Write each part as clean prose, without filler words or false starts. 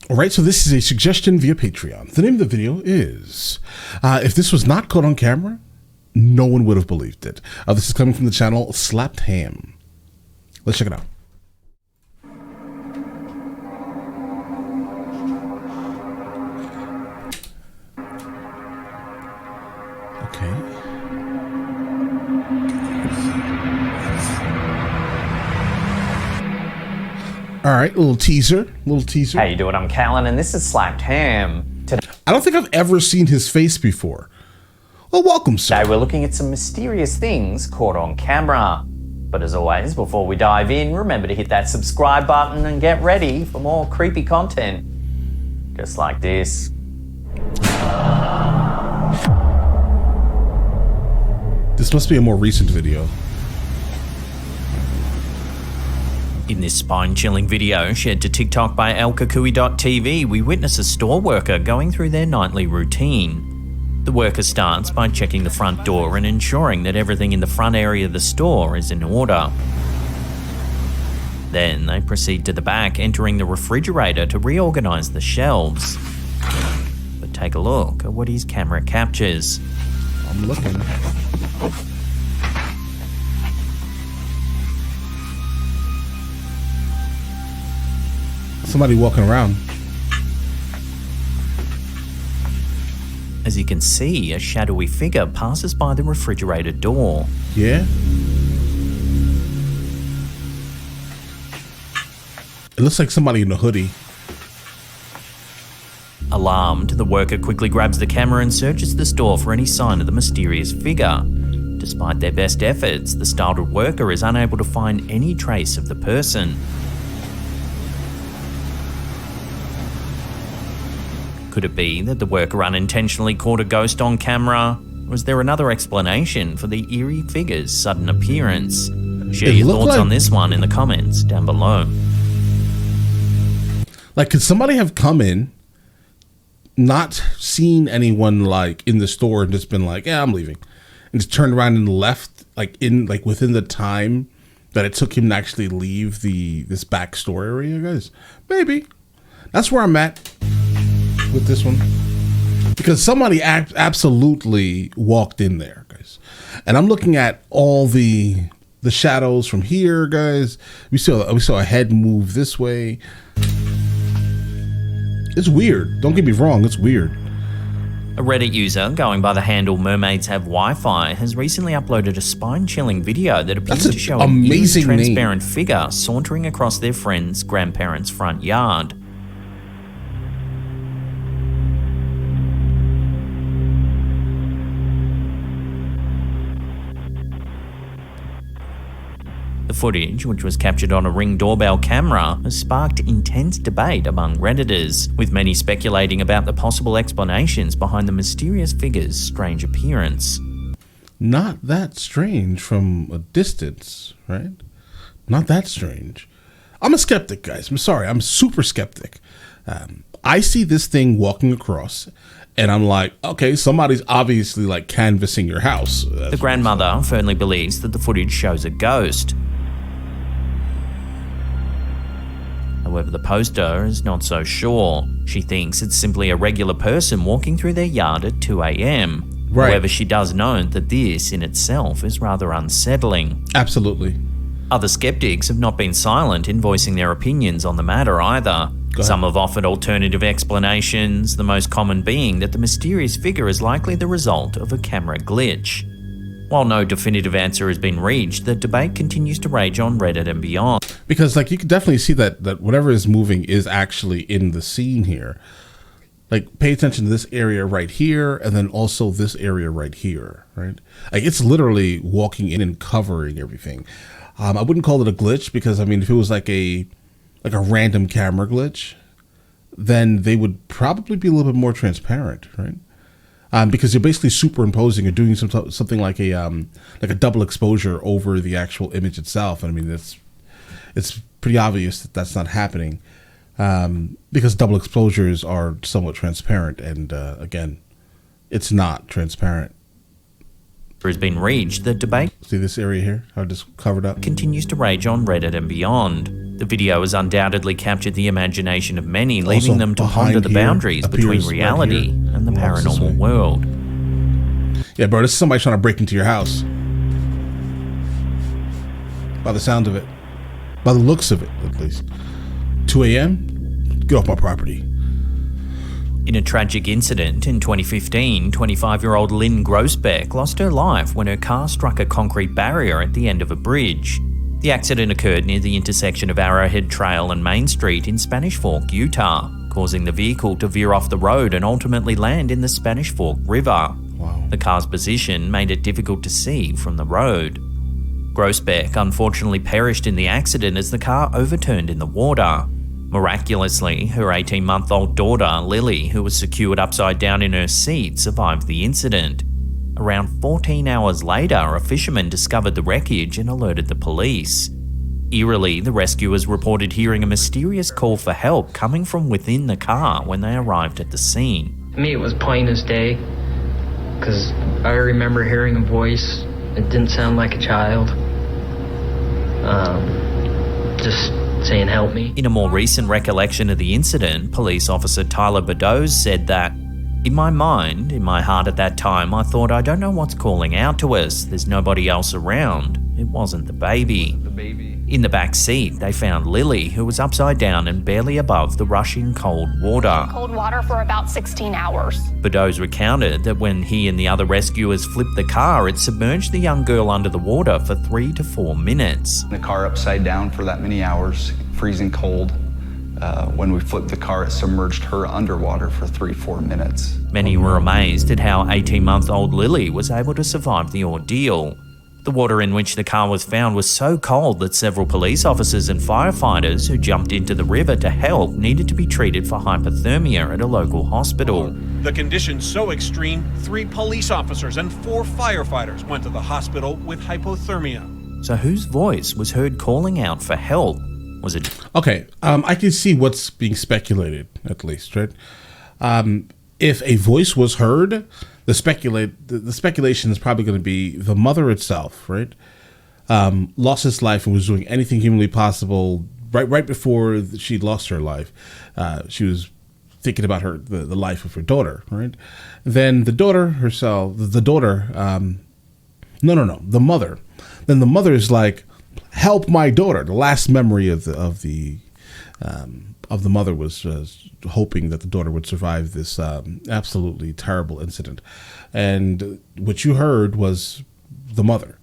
All right, so this is a suggestion via Patreon. The name of the video is, if this was not caught on camera, no one would have believed it. This is coming from the channel Slapped Ham. Let's check it out. Okay. All right, little teaser. How you doing? I'm Callan, and this is Slapped Ham. I don't think I've ever seen his face before. Well, welcome, sir. Today we're looking at some mysterious things caught on camera. But as always, before we dive in, remember to hit that subscribe button and get ready for more creepy content. Just like this. This must be a more recent video. In this spine-chilling video shared to TikTok by alkakui.tv, we witness a store worker going through their nightly routine. The worker starts by checking the front door and ensuring that everything in the front area of the store is in order. Then they proceed to the back, entering the refrigerator to reorganize the shelves. But take a look at what his camera captures. I'm looking. Somebody walking around. As you can see, a shadowy figure passes by the refrigerator door. Yeah? It looks like somebody in a hoodie. Alarmed, the worker quickly grabs the camera and searches the store for any sign of the mysterious figure. Despite their best efforts, the startled worker is unable to find any trace of the person. Could it be that the worker unintentionally caught a ghost on camera? Or is there another explanation for the eerie figure's sudden appearance? Share your thoughts on this one in the comments down below. Like, could somebody have come in, not seen anyone like in the store and just been like, yeah, I'm leaving, and just turned around and left within the time that it took him to actually leave this back store area, guys? Maybe. That's where I'm at with this one, because somebody absolutely walked in there, guys. And I'm looking at all the shadows from here, guys. We saw a head move this way. It's weird. Don't get me wrong, it's weird. A Reddit user going by the handle Mermaids Have Wi-Fi has recently uploaded a spine-chilling video that appears to show an amazing transparent figure sauntering across their friend's grandparents' front yard. The footage, which was captured on a Ring doorbell camera, has sparked intense debate among Redditors, with many speculating about the possible explanations behind the mysterious figure's strange appearance. Not that strange from a distance, right? Not that strange. I'm a skeptic, guys. I'm sorry. I'm super skeptic. I see this thing walking across, and I'm like, okay, somebody's obviously like canvassing your house. The grandmother firmly believes that the footage shows a ghost. However, the poster is not so sure. She thinks it's simply a regular person walking through their yard at 2 a.m. Right. However, she does note that this in itself is rather unsettling. Absolutely. Other skeptics have not been silent in voicing their opinions on the matter either. Some have offered alternative explanations, the most common being that the mysterious figure is likely the result of a camera glitch. While no definitive answer has been reached, the debate continues to rage on Reddit and beyond. Because you can definitely see that whatever is moving is actually in the scene here. Like, pay attention to this area right here, and then also this area right here, right? Like, it's literally walking in and covering everything. I wouldn't call it a glitch, because I mean, if it was like a random camera glitch, then they would probably be a little bit more transparent, right? Because you're basically superimposing or doing something like a double exposure over the actual image itself. And I mean, it's pretty obvious that that's not happening, because double exposures are somewhat transparent, and again, it's not transparent. Has been reached, the debate see this area here, how it's covered up, continues to rage on Reddit and beyond. The video has undoubtedly captured the imagination of many, Also, leaving them to behind ponder the here boundaries between appears right reality here. and the Walks this paranormal way. world. Yeah, bro, this is somebody trying to break into your house. By the sound of it. By the looks of it, at least. 2 a.m.? Get off my property. In a tragic incident in 2015, 25-year-old Lynn Grossbeck lost her life when her car struck a concrete barrier at the end of a bridge. The accident occurred near the intersection of Arrowhead Trail and Main Street in Spanish Fork, Utah, causing the vehicle to veer off the road and ultimately land in the Spanish Fork River. Wow. The car's position made it difficult to see from the road. Grossbeck unfortunately perished in the accident as the car overturned in the water. Miraculously, her 18-month-old daughter, Lily, who was secured upside down in her seat, survived the incident. Around 14 hours later, a fisherman discovered the wreckage and alerted the police. Eerily, the rescuers reported hearing a mysterious call for help coming from within the car when they arrived at the scene. To me, it was plain as day, because I remember hearing a voice. It didn't sound like a child. Just saying, help me. In a more recent recollection of the incident, police officer Tyler Beddoes said that, "In my mind, in my heart at that time, I thought, I don't know what's calling out to us. There's nobody else around. It wasn't the baby." In the back seat, they found Lily, who was upside down and barely above the rushing cold water. Cold water for about 16 hours. Beddoes recounted that when he and the other rescuers flipped the car, it submerged the young girl under the water for 3 to 4 minutes. The car upside down for that many hours, freezing cold. When we flipped the car, it submerged her underwater for 3-4 minutes. Many were amazed at how 18-month-old Lily was able to survive the ordeal. The water in which the car was found was so cold that several police officers and firefighters who jumped into the river to help needed to be treated for hypothermia at a local hospital. The condition so extreme, 3 police officers and 4 firefighters went to the hospital with hypothermia. So whose voice was heard calling out for help? Was it... Okay, I can see what's being speculated, at least, right? If a voice was heard, the speculation is probably going to be the mother itself, right? Lost his life and was doing anything humanly possible right before she lost her life. She was thinking about the life of her daughter, right? Then the daughter herself, the mother. Then the mother is like, help my daughter. The last memory of the mother was hoping that the daughter would survive this absolutely terrible incident. And what you heard was the mother.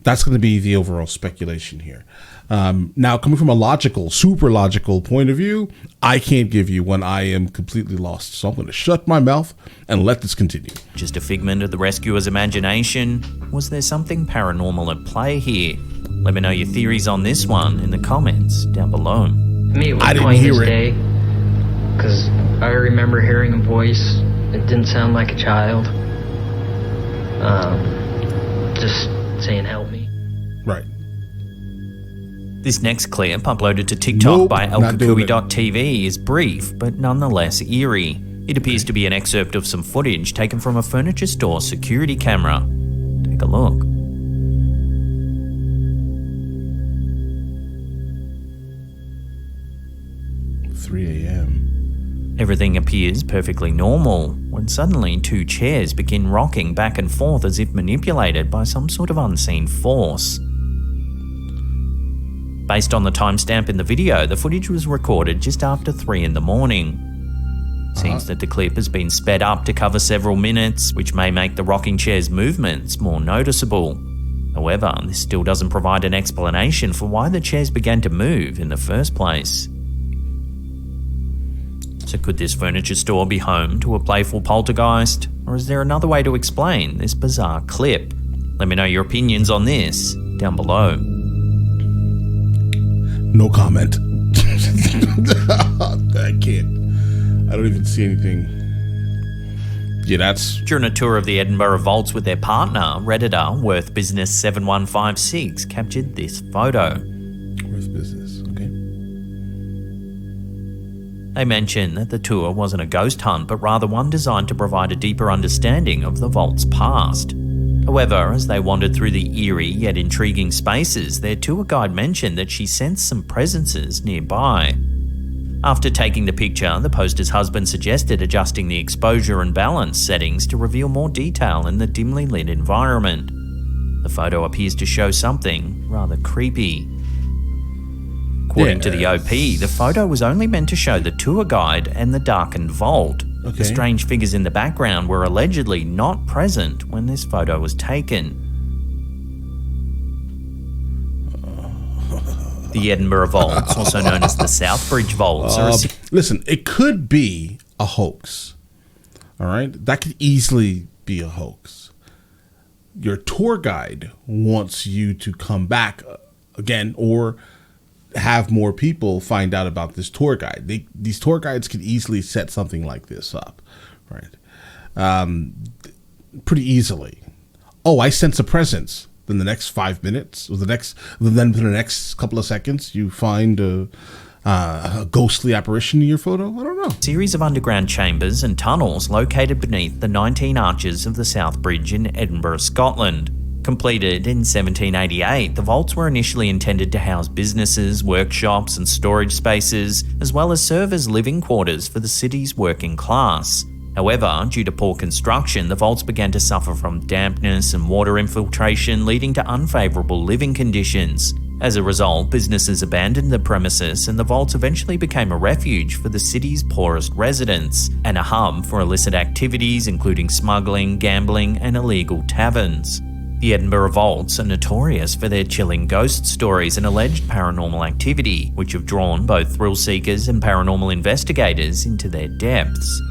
That's going to be the overall speculation here. Now, coming from a super logical point of view, I can't give you when I am completely lost. So I'm going to shut my mouth and let this continue. Just a figment of the rescuer's imagination? Was there something paranormal at play here? Let me know your theories on this one in the comments down below. To me, it was I didn't plain hear as it. day, because I remember hearing a voice. It didn't sound like a child. Just saying, help me. Right. This next clip, uploaded to TikTok Nope, by not doing it. elkukui.tv, is brief but nonetheless eerie. It appears to be an excerpt of some footage taken from a furniture store security camera. Take a look. Everything appears perfectly normal, when suddenly 2 chairs begin rocking back and forth as if manipulated by some sort of unseen force. Based on the timestamp in the video, the footage was recorded just after 3 in the morning. Seems that the clip has been sped up to cover several minutes, which may make the rocking chair's movements more noticeable. However, this still doesn't provide an explanation for why the chairs began to move in the first place. So could this furniture store be home to a playful poltergeist? Or is there another way to explain this bizarre clip? Let me know your opinions on this down below. No comment. I can't. I don't even see anything. Yeah, that's... During a tour of the Edinburgh Vaults with their partner, Redditor Worth Business 7156 captured this photo. Worth business, okay. They mention that the tour wasn't a ghost hunt, but rather one designed to provide a deeper understanding of the vault's past. However, as they wandered through the eerie yet intriguing spaces, their tour guide mentioned that she sensed some presences nearby. After taking the picture, the poster's husband suggested adjusting the exposure and balance settings to reveal more detail in the dimly lit environment. The photo appears to show something rather creepy. According to the OP, the photo was only meant to show the tour guide and the darkened vault. Okay. The strange figures in the background were allegedly not present when this photo was taken. The Edinburgh Vaults, also known as the Southbridge Vaults, are listen, it could be a hoax. All right? That could easily be a hoax. Your tour guide wants you to come back again or have more people find out about this tour guide. These tour guides could easily set something like this up, right? Pretty easily. Oh, I sense a presence. Then the next 5 minutes, or then for the next couple of seconds, you find a ghostly apparition in your photo. I don't know. Series of underground chambers and tunnels located beneath the 19 arches of the South Bridge in Edinburgh, Scotland. Completed in 1788, the vaults were initially intended to house businesses, workshops and storage spaces, as well as serve as living quarters for the city's working class. However, due to poor construction, the vaults began to suffer from dampness and water infiltration, leading to unfavourable living conditions. As a result, businesses abandoned the premises and the vaults eventually became a refuge for the city's poorest residents, and a hub for illicit activities including smuggling, gambling and illegal taverns. The Edinburgh Vaults are notorious for their chilling ghost stories and alleged paranormal activity, which have drawn both thrill seekers and paranormal investigators into their depths.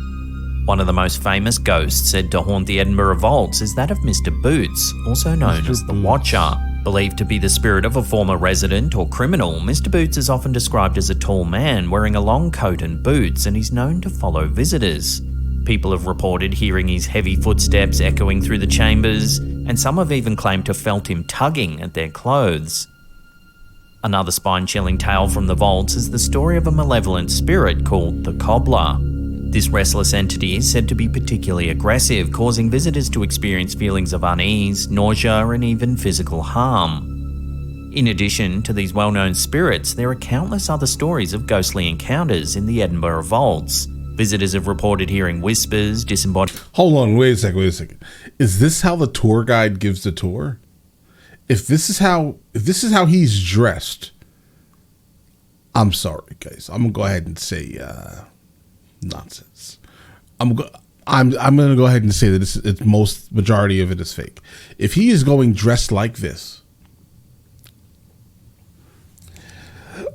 One of the most famous ghosts said to haunt the Edinburgh Vaults is that of Mr. Boots, also known as the Watcher. Believed to be the spirit of a former resident or criminal, Mr. Boots is often described as a tall man wearing a long coat and boots, and he's known to follow visitors. People have reported hearing his heavy footsteps echoing through the chambers, and some have even claimed to have felt him tugging at their clothes. Another spine-chilling tale from the vaults is the story of a malevolent spirit called the Cobbler. This restless entity is said to be particularly aggressive, causing visitors to experience feelings of unease, nausea, and even physical harm. In addition to these well-known spirits, there are countless other stories of ghostly encounters in the Edinburgh Vaults. Visitors have reported hearing whispers, disembodied... Hold on, wait a second. Is this how the tour guide gives the tour? If this is how he's dressed, I'm sorry, guys. I'm gonna go ahead and say nonsense. I'm gonna go ahead and say that it's majority of it is fake. If he is going dressed like this,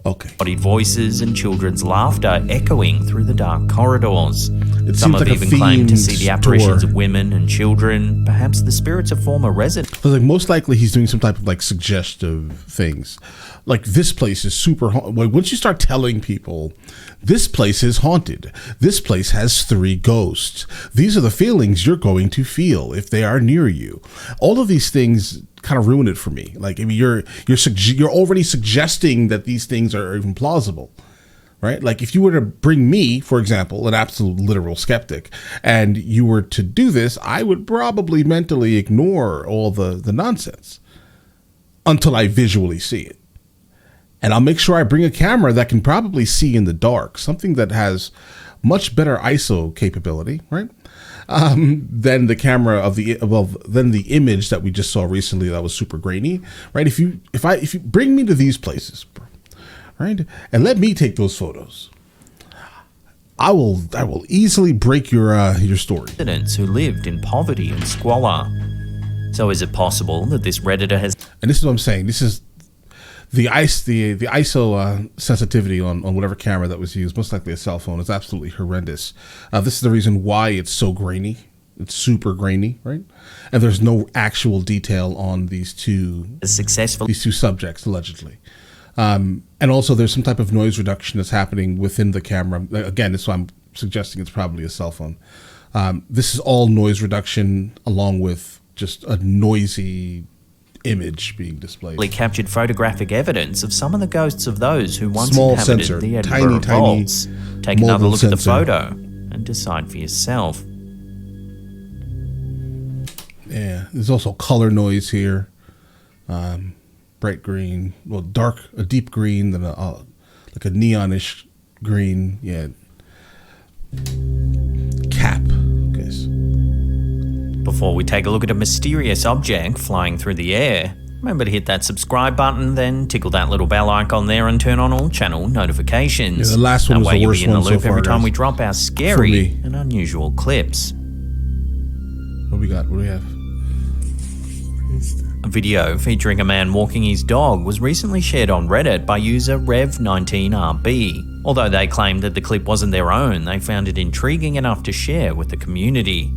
okay. Voices and children's laughter echoing through the dark corridors. Some have even claimed to see the apparitions of women and children, perhaps the spirits of former residents. Like most likely he's doing some type of like suggestive things. Like this place is super haunted. Like once you start telling people this place is haunted, this place has 3 ghosts, these are the feelings you're going to feel if they are near you. All of these things kind of ruin it for me. Like, I mean, you're already suggesting that these things are even plausible, right? Like if you were to bring me, for example, an absolute literal skeptic, and you were to do this, I would probably mentally ignore all the nonsense until I visually see it. And I'll make sure I bring a camera that can probably see in the dark, something that has much better ISO capability, right? Than the camera than the image that we just saw recently that was super grainy, right? If you bring me to these places, right, and let me take those photos, I will easily break your story. Residents who lived in poverty and squalor. So is it possible that this Redditor has... And this is what I'm saying. This is the ISO sensitivity on whatever camera that was used, most likely a cell phone, is absolutely horrendous. This is the reason why it's so grainy. It's super grainy, right? And there's no actual detail on these two subjects, allegedly. And also there's some type of noise reduction that's happening within the camera. Again, that's why I'm suggesting it's probably a cell phone. This is all noise reduction along with just a noisy image being displayed. Captured photographic evidence of some of the ghosts of those who once Small inhabited sensor, the Edinburgh Vaults. Take another look at the photo and decide for yourself. Yeah, there's also color noise here. Bright green, well, a deep green, then like a neonish green. Yeah. Cap. Guys. Before we take a look at a mysterious object flying through the air, remember to hit that subscribe button, then tickle that little bell icon there and turn on all channel notifications. Yeah, the last one was the worst you'll be in the one so loop far, every time guys. we drop our scary and unusual clips. What we got? What do we have? A video featuring a man walking his dog was recently shared on Reddit by user Rev19RB. Although they claimed that the clip wasn't their own, they found it intriguing enough to share with the community.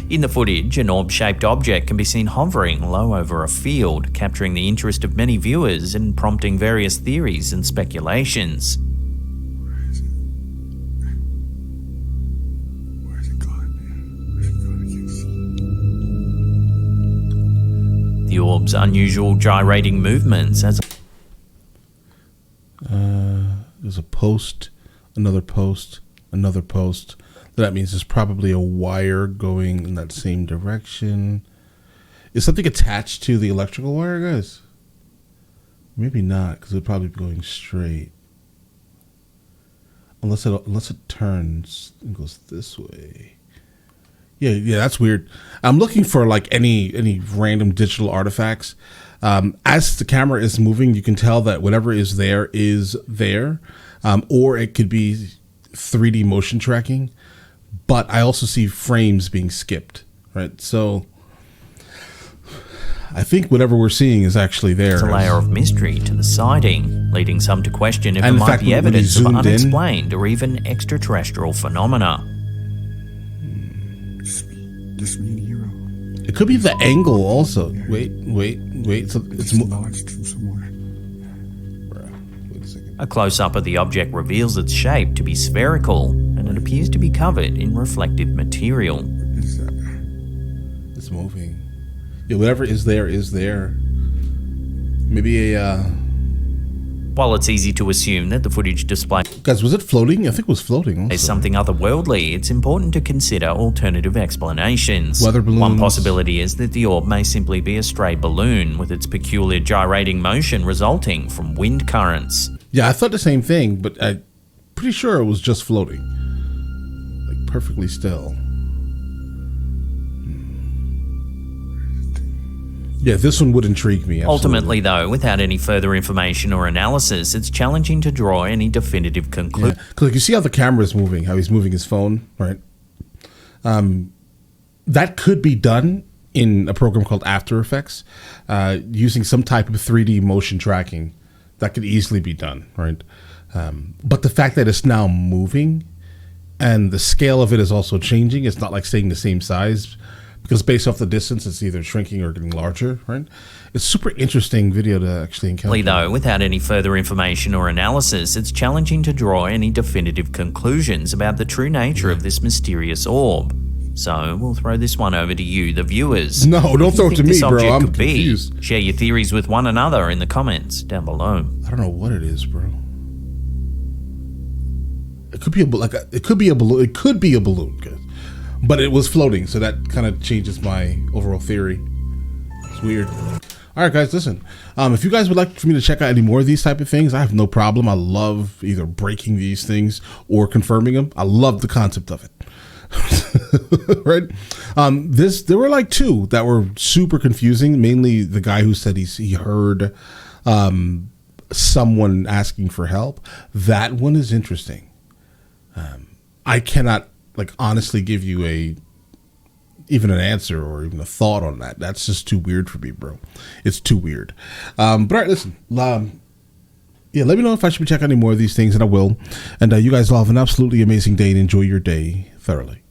In the footage, an orb-shaped object can be seen hovering low over a field, capturing the interest of many viewers and prompting various theories and speculations. The orb's unusual gyrating movements as There's a post, another post, another post. That means there's probably a wire going in that same direction. Is something attached to the electrical wire, guys? Maybe not, because it would probably be going straight. Unless it turns and goes this way. Yeah, that's weird. I'm looking for like any random digital artifacts. As the camera is moving, you can tell that whatever is there, or it could be 3D motion tracking. But I also see frames being skipped, right? So I think whatever we're seeing is actually there. There's a layer of mystery to the sighting, leading some to question if it And in might fact, be when he evidence of zoomed in- unexplained or even extraterrestrial phenomena. Just me and Hero. It could be the angle also. Wait. So it's lodged from somewhere. Wait a second. A close-up of the object reveals its shape to be spherical, and it appears to be covered in reflective material. What is that? It's moving. Yeah, whatever is there is there. Maybe While it's easy to assume that the footage displays guys, was it floating? I think it was floating also. something otherworldly, it's important to consider alternative explanations. Weather balloons. One possibility is that the orb may simply be a stray balloon, with its peculiar gyrating motion resulting from wind currents. Yeah, I thought the same thing, but I'm pretty sure it was just floating. Like perfectly still. Yeah, this one would intrigue me. Absolutely. Ultimately, though, without any further information or analysis, it's challenging to draw any definitive conclusion. Because you see how the camera is moving, how he's moving his phone, right? That could be done in a program called After Effects, using some type of 3D motion tracking. That could easily be done, right? But the fact that it's now moving and the scale of it is also changing, it's not like staying the same size. Because based off the distance, it's either shrinking or getting larger, right? It's super interesting video to actually encounter. Though, without any further information or analysis, it's challenging to draw any definitive conclusions about the true nature of this mysterious orb. So, we'll throw this one over to you, the viewers. No, don't throw it to me, bro. I'm could confused. Be, share your theories with one another in the comments down below. I don't know what it is, bro. It could be it could be a balloon. It could be a balloon, guys. But it was floating, so that kind of changes my overall theory. It's weird. All right, guys, listen. If you guys would like for me to check out any more of these type of things, I have no problem. I love either breaking these things or confirming them. I love the concept of it. Right? There were like two that were super confusing. Mainly the guy who said he heard someone asking for help. That one is interesting. I cannot honestly give you even an answer or even a thought on that. That's just too weird for me, bro. It's too weird. But all right, listen. Let me know if I should be checking any more of these things, and I will. And you guys all have an absolutely amazing day and enjoy your day thoroughly.